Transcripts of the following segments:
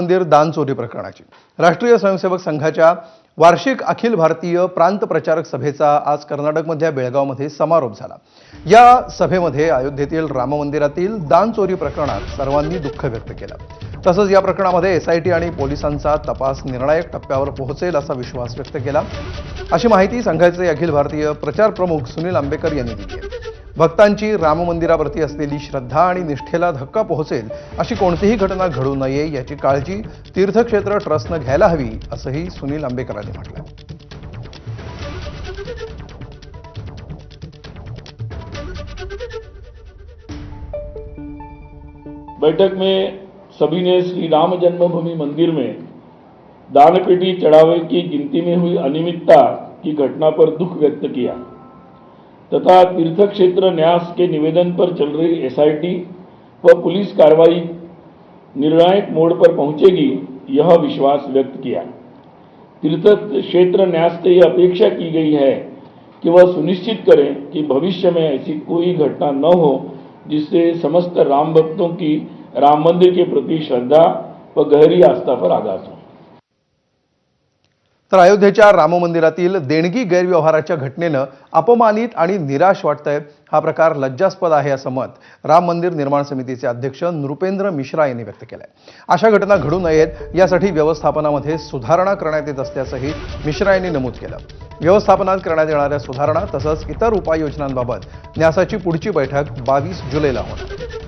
मंदिर दान चोरी प्रकरणाची राष्ट्रीय स्वयंसेवक संघाच्या वार्षिक अखिल भारतीय प्रांत प्रचारक सभेचा आज कर्नाटकमधल्या बेळगावमध्ये समारोप झाला। या सभेमध्ये अयोध्येतील राम मंदिरातील दान चोरी प्रकरणात सर्वांनी दुःख व्यक्त केलं। तसंच या प्रकरणामध्ये एसआयटी आणि पोलिसांचा तपास निर्णायक टप्प्यावर पोहोचेल असा विश्वास व्यक्त केला, अशी माहिती संघाचे अखिल भारतीय प्रचार प्रमुख सुनील आंबेकर यांनी दिली आहे। भक्तांची राम मंदिराप्रती असलेली श्रद्धा आणि निष्ठेला धक्का पोहोचेल अशी कोणतीही घटना घडू नये याची काळजी तीर्थक्षेत्र ट्रस्टने घ्यायला हवी, असंही सुनील आंबेकरांनी म्हटलं। बैठक में सभी ने श्री राम जन्मभूमि मंदिर में दान पेटी चढ़ावे की गिनती में हुई अनियमितता की घटना पर दुख व्यक्त किया तथा तीर्थ क्षेत्र न्यास के निवेदन पर चल रही एसआईटी व पुलिस कार्रवाई निर्णायक मोड़ पर पहुंचेगी, यह विश्वास व्यक्त किया। तीर्थ क्षेत्र न्यास से यह अपेक्षा की गई है कि वह सुनिश्चित करें कि भविष्य में ऐसी कोई घटना न हो जिससे समस्त राम भक्तों की राम मंदिर के प्रति श्रद्धा व गहरी आस्था पर आघात हो। तर अयोध्येच्या राम मंदिरातील देणगी गैरव्यवहाराच्या घटनेनं अपमानित आणि निराश वाटतंय। हा प्रकार लज्जास्पद आहे असं मत राम मंदिर निर्माण समितीचे अध्यक्ष नृपेंद्र मिश्रा यांनी व्यक्त केलंय। अशा घटना घडू नयेत यासाठी व्यवस्थापनामध्ये सुधारणा करण्यात येत असल्याचंही मिश्रा यांनी नमूद केलं। व्यवस्थापनात करण्यात येणाऱ्या सुधारणा तसंच इतर उपाययोजनांबाबत न्यासाची पुढची बैठक 22 जुलैला होणार।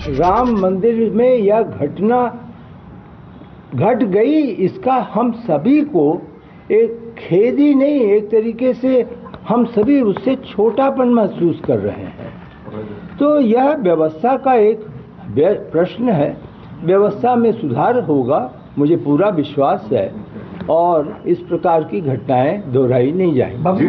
राम मंदिर में यह घटना घट गई, इसका हम सभी को एक खेद ही नहीं, एक तरीके से हम सभी उससे छोटापन महसूस कर रहे हैं। तो यह व्यवस्था का एक प्रश्न है, व्यवस्था में सुधार होगा, मुझे पूरा विश्वास है और इस प्रकार की घटनाएं दोहराई नहीं जाएंगी।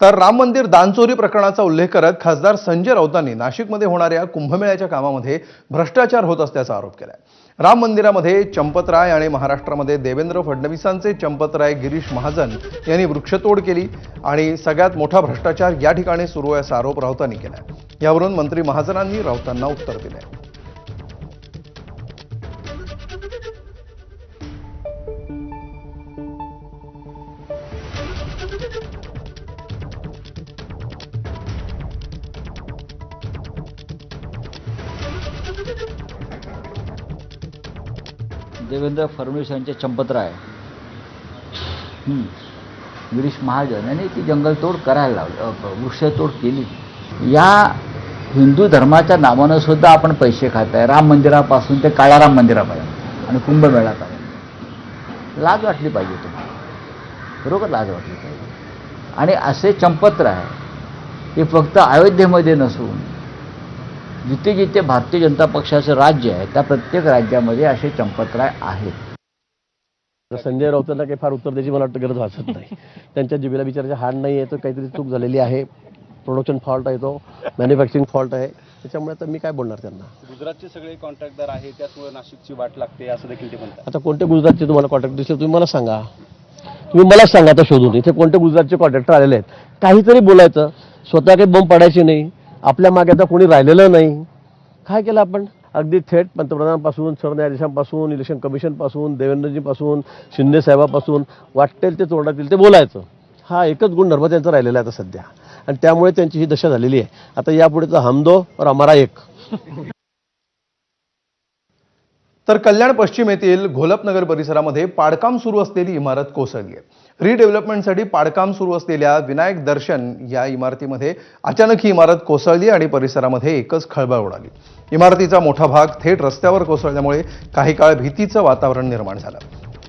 तर राम मंदिर दानचोरी प्रकरणाचा उल्लेख करत खासदार संजय राऊतांनी नाशिकमध्ये होणाऱ्या कुंभमेळ्याच्या कामामध्ये भ्रष्टाचार होत असल्याचा आरोप केलाय। राम मंदिरामध्ये चंपतराय आणि महाराष्ट्रामध्ये देवेंद्र फडणवीसांचे चंपतराय गिरीश महाजन यांनी वृक्षतोड केली आणि सगळ्यात मोठा भ्रष्टाचार या ठिकाणी सुरू आहे असा आरोप राऊतांनी केलाय। यावरून मंत्री महाजनांनी राऊतांना उत्तर दिले। देवेंद्र फडणवीस यांचे चंपतराय गिरीश महाजन यांनी ती जंगलतोड करायला लावली, वृक्षतोड केली। या हिंदू धर्माच्या नावानं सुद्धा आपण पैसे खात आहे, राम मंदिरापासून ते काळाराम मंदिरापर्यंत आणि कुंभमेळ्यापर्यंत। लाज वाटली पाहिजे तुम्हाला, बरोबर लाज वाटली पाहिजे। आणि असे चंपतराय हे फक्त अयोध्येमध्ये नसून जिथे जिथे भारतीय जनता पक्षाचं राज्य आहे त्या प्रत्येक राज्यामध्ये असे चंपतराय आहेत। संजय राऊतांना काही फार उत्तर द्यायची मला वाटतं गरज भासत नाही। त्यांच्या जिभेला विचारायची हाड नाही आहे, तो काहीतरी चूक झालेली आहे, प्रोडक्शन फॉल्ट आहे, तो मॅन्युफॅक्चरिंग फॉल्ट आहे, त्याच्यामुळे आता मी काय बोलणार त्यांना। गुजरातचे सगळे कॉन्ट्रॅक्टर आहे, त्यामुळे नाशिकची वाट लागते असं देखील ते म्हणतात। आता कोणते गुजरातचे तुम्हाला कॉन्ट्रॅक्टर दिसले तुम्ही मला सांगा, तुम्ही मला सांगा आता शोधून इथे कोणते गुजरातचे कॉन्ट्रॅक्टर आलेले आहेत। काहीतरी बोलायचं, स्वतः काही बंब पडायचे नाही, आपल्या मागे आता कोणी राहिलेलं नाही। काय केलं आपण? अगदी थेट पंतप्रधानांपासून, सरन्यायाधीशांपासून, इलेक्शन कमिशनपासून, देवेंद्रजीपासून, शिंदे साहेबापासून वाटेल ते तोंडातील ते बोलायचं। हा एकच गुण नर्मदा यांचा राहिलेला आहे आता सध्या, आणि त्यामुळे त्यांची ही दशा झालेली आहे। आता यापुढे तर हम दो और हमारा एक। तर कल्याण पश्चिम येथील घोलपनगर परिसरामध्ये पाडकाम सुरू असलेली इमारत कोसळली आहे। रिडेव्हलपमेंटसाठी पाडकाम सुरू असलेल्या विनायक दर्शन या इमारतीमध्ये अचानक ही इमारत कोसळली आणि परिसरामध्ये एकच खळबळ उडाली। इमारतीचा मोठा भाग थेट रस्त्यावर कोसळल्यामुळे काही काळ भीतीचं वातावरण निर्माण झालं।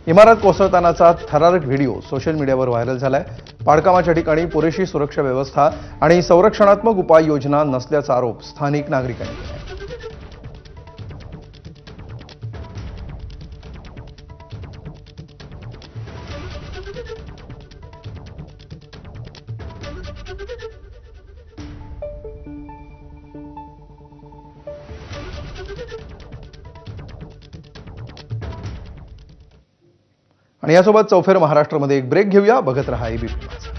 इमारत कोसळतानाचा थरारक व्हिडिओ सोशल मीडियावर व्हायरल झालाय। पाडकामाच्या ठिकाणी पुरेशी सुरक्षा व्यवस्था आणि संरक्षणात्मक उपाययोजना नसल्याचा आरोप स्थानिक नागरिकांनी केला। आणि यासोबत चौफेर महाराष्ट्रामध्ये एक ब्रेक घेऊया। बघत रहा एबीपी माझा।